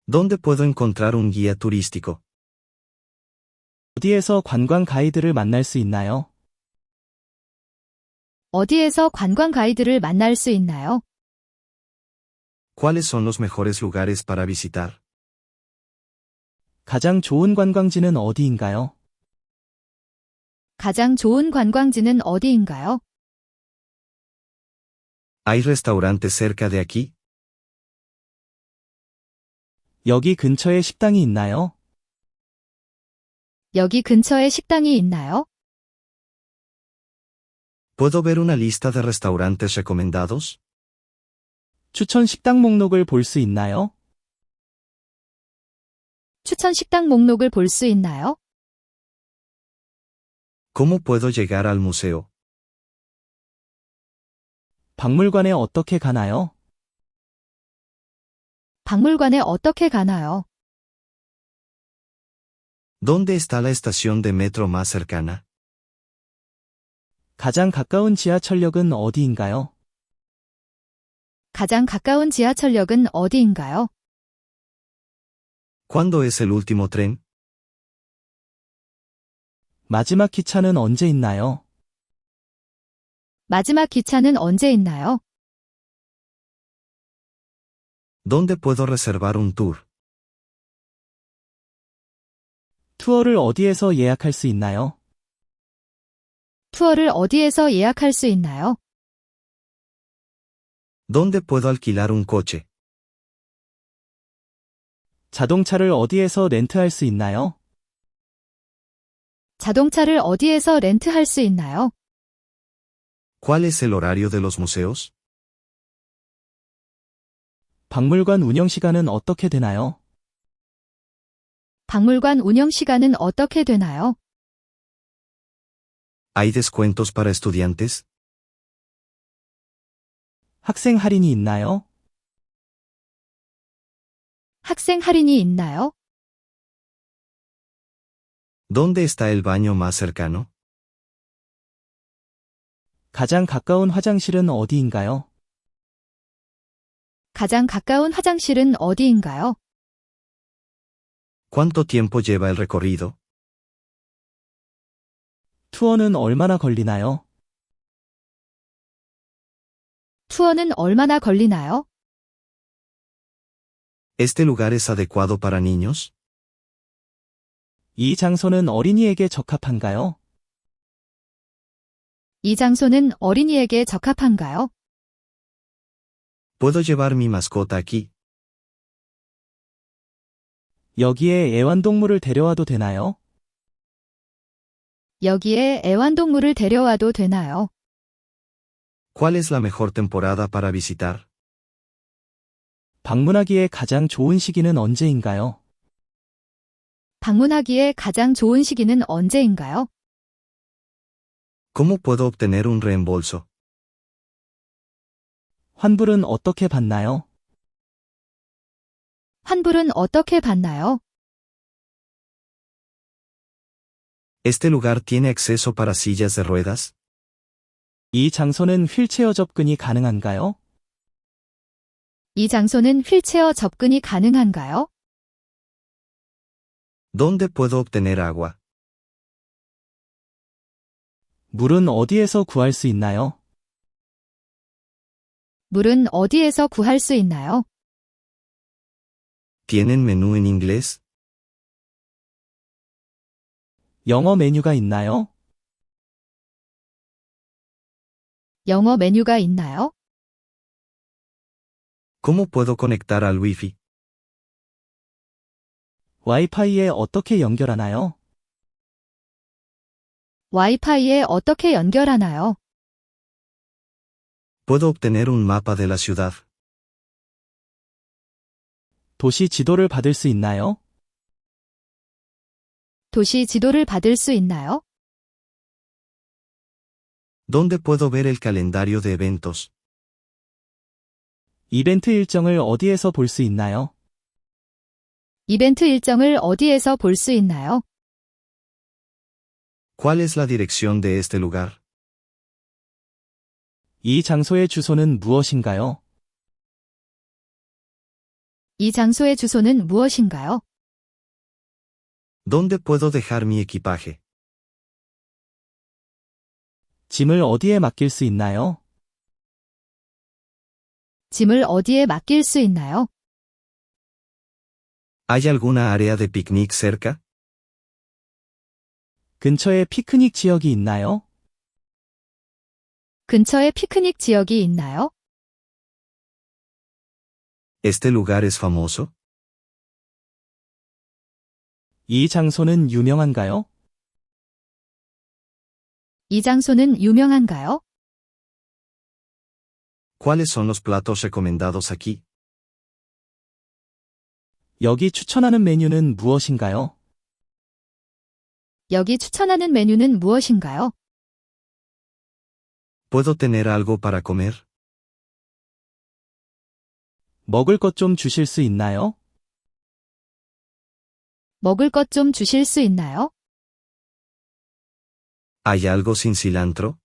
¿Dónde puedo encontrar un guía turístico? 어디에서 관광 가이드를 만날 수 있나요? 어디에서 관광 가이드를 만날 수 있나요? ¿Cuáles son los mejores lugares para visitar? 가장 좋은 관광지는 어디인가요? 가장 좋은 관광지는 어디인가요? ¿Hay restaurantes cerca de aquí? 여기 근처에 식당이 있나요? 여기 근처에 식당이 있나요? ¿Puedo ver una lista de restaurantes recomendados? 추천 식당 목록을 볼 수 있나요? 추천 식당 목록을 볼 수 있나요? ¿Cómo puedo llegar al museo? 박물관에 어떻게 가나요? 박물관에 어떻게 가나요? ¿Dónde está la estación de metro más cercana? 가장 가까운 지하철역은 어디인가요? 가장 가까운 지하철역은 어디인가요? ¿Cuándo es el último tren? 마지막 기차는 언제 있나요? 마지막 기차는 언제 있나요? ¿Dónde puedo reservar un tour? 투어를 어디에서 예약할 수 있나요? 투어를 어디에서 예약할 수 있나요? ¿Dónde puedo alquilar un coche? 자동차를 어디에서 렌트할 수 있나요? 자동차를 어디에서 렌트할 수 있나요? ¿Cuál es el horario de los museos? 박물관 운영 시간은 어떻게 되나요? 박물관 운영 시간은 어떻게 되나요? ¿Hay descuentos para estudiantes? 학생 할인이 있나요? 학생 할인이 있나요? ¿Dónde está el baño más cercano? 가장 가까운 화장실은 어디인가요? 가장 가까운 화장실은 어디인가요? ¿Cuánto tiempo lleva el recorrido? 투어는 얼마나 걸리나요? 투어는 얼마나 걸리나요? ¿Este lugar es adecuado para niños? 이 장소는 어린이에게 적합한가요? 이 장소는 어린이에게 적합한가요? ¿Puedo llevar mi mascota aquí? 여기에 애완동물을 데려와도 되나요? 여기에 애완동물을 데려와도 되나요? ¿Cuál es la mejor temporada para visitar? 방문하기에 가장 좋은 시기는 언제인가요? 방문하기에 가장 좋은 시기는 언제인가요? ¿Cómo puedo obtener un reembolso? 환불은 어떻게 받나요? 환불은 어떻게 받나요? ¿Este lugar tiene acceso para sillas de ruedas? 이 장소는 휠체어 접근이 가능한가요? 이 장소는 휠체어 접근이 가능한가요? ¿Dónde puedo obtener agua? 물은 어디에서 구할 수 있나요? 물은 어디에서 구할 수 있나요? ¿Tienen menú en inglés? 영어 메뉴가 있나요? 영어 메뉴가 있나요? ¿Cómo puedo conectar al Wi-Fi? 와이파이에 어떻게 연결하나요? 와이파이에 어떻게 연결하나요? ¿Puedo obtener un mapa de la ciudad? 도시 지도를 받을 수 있나요? 도시 지도를 받을 수 있나요? ¿Dónde puedo ver el calendario de eventos? 이벤트 일정을 어디에서 볼 수 있나요? 이벤트 일정을 어디에서 볼 수 있나요? ¿Cuál es la dirección de este lugar? 이 장소의 주소는 무엇인가요? 이 장소의 주소는 무엇인가요? ¿Dónde puedo dejar mi equipaje? 짐을 어디에 맡길 수 있나요? 짐을 어디에 맡길 수 있나요? ¿Hay alguna área de picnic cerca? 근처에 피크닉 지역이 있나요? 근처에 피크닉 지역이 있나요? ¿Este lugar es famoso? 이 장소는 유명한가요? 이 장소는 유명한가요? ¿Cuáles son los platos recomendados aquí? 여기 추천하는 메뉴는 무엇인가요? 여기 추천하는 메뉴는 무엇인가요? ¿Puedo tener algo para comer? 먹을 것 좀 주실 수 있나요? 먹을 것 좀 주실 수 있나요? ¿Hay algo sin cilantro?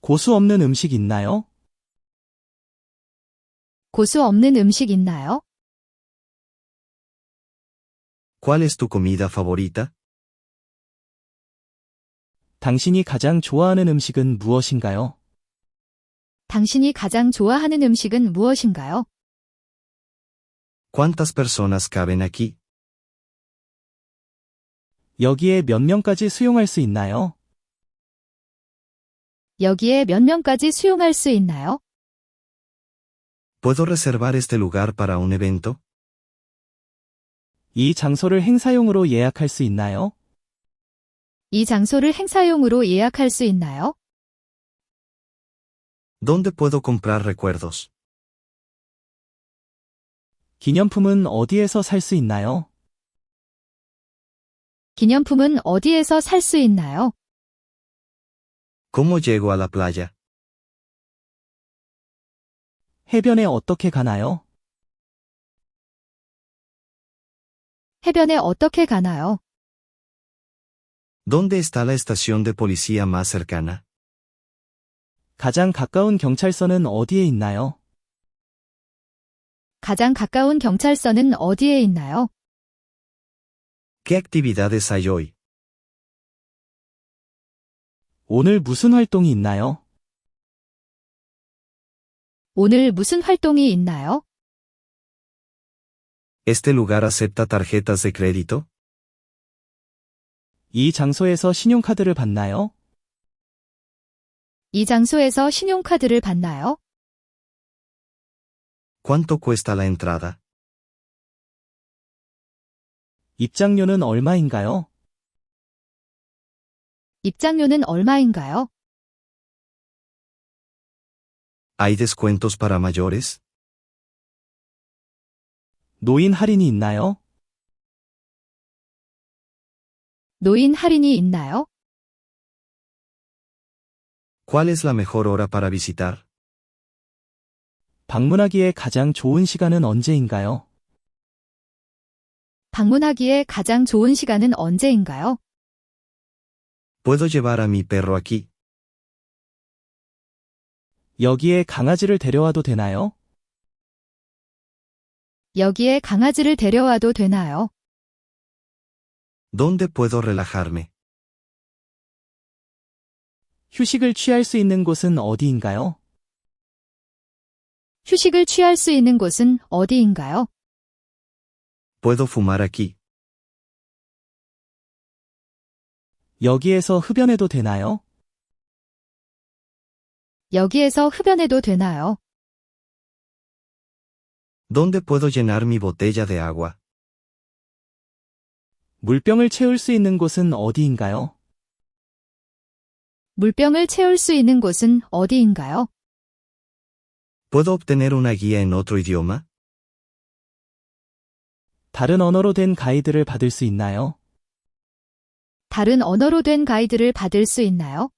고수 없는 음식 있나요? 고수 없는 음식 있나요? ¿Cuál es tu comida favorita? 당신이 가장 좋아하는 음식은 무엇인가요? 당신이 가장 좋아하는 음식은 무엇인가요? ¿Cuántas personas caben aquí? 여기에 몇 명까지 수용할 수 있나요? 여기에 몇 명까지 수용할 수 있나요? ¿Puedo reservar este lugar para un evento? 이 장소를 행사용으로 예약할 수 있나요? 이 장소를 행사용으로 예약할 수 있나요? ¿Dónde puedo comprar recuerdos? 기념품은 어디에서 살 수 있나요? 기념품은 어디에서 살 수 있나요? ¿Cómo llego a la playa? 해변에 어떻게 가나요? 해변에 어떻게 가나요? ¿Dónde está la estación de policía más cercana? 가장 가까운 경찰서는 어디에 있나요? 가장 가까운 경찰서는 어디에 있나요? ¿Qué actividades hay hoy? 오늘 무슨 활동이 있나요? 오늘 무슨 활동이 있나요? ¿Este lugar acepta tarjetas de crédito? 이 장소에서 신용카드를 받나요? 이 장소에서 신용카드를 받나요? ¿Cuánto cuesta la entrada? 입장료는 얼마인가요? 입장료는 얼마인가요? ¿Hay descuentos para mayores? 노인 할인이 있나요? 노인 할인이 있나요? ¿Cuál es la mejor hora para visitar? 방문하기에 가장 좋은 시간은 언제인가요? 방문하기에 가장 좋은 시간은 언제인가요? ¿Puedo llevar a mi perro aquí? 여기에 강아지를 데려와도 되나요? 여기에 강아지를 데려와도 되나요? ¿Dónde puedo relajarme? 휴식을 취할 수 있는 곳은 어디인가요? 휴식을 취할 수 있는 곳은 어디인가요? ¿Puedo fumar aquí? 여기에서 흡연해도 되나요? 여기에서 흡연해도 되나요? ¿Dónde puedo llenar mi botella de agua? 물병을 채울 수 있는 곳은 어디인가요? 물병을 채울 수 있는 곳은 어디인가요? ¿Puedo obtener una guía en otro idioma? 다른 언어로 된 가이드를 받을 수 있나요? 다른 언어로 된 가이드를 받을 수 있나요?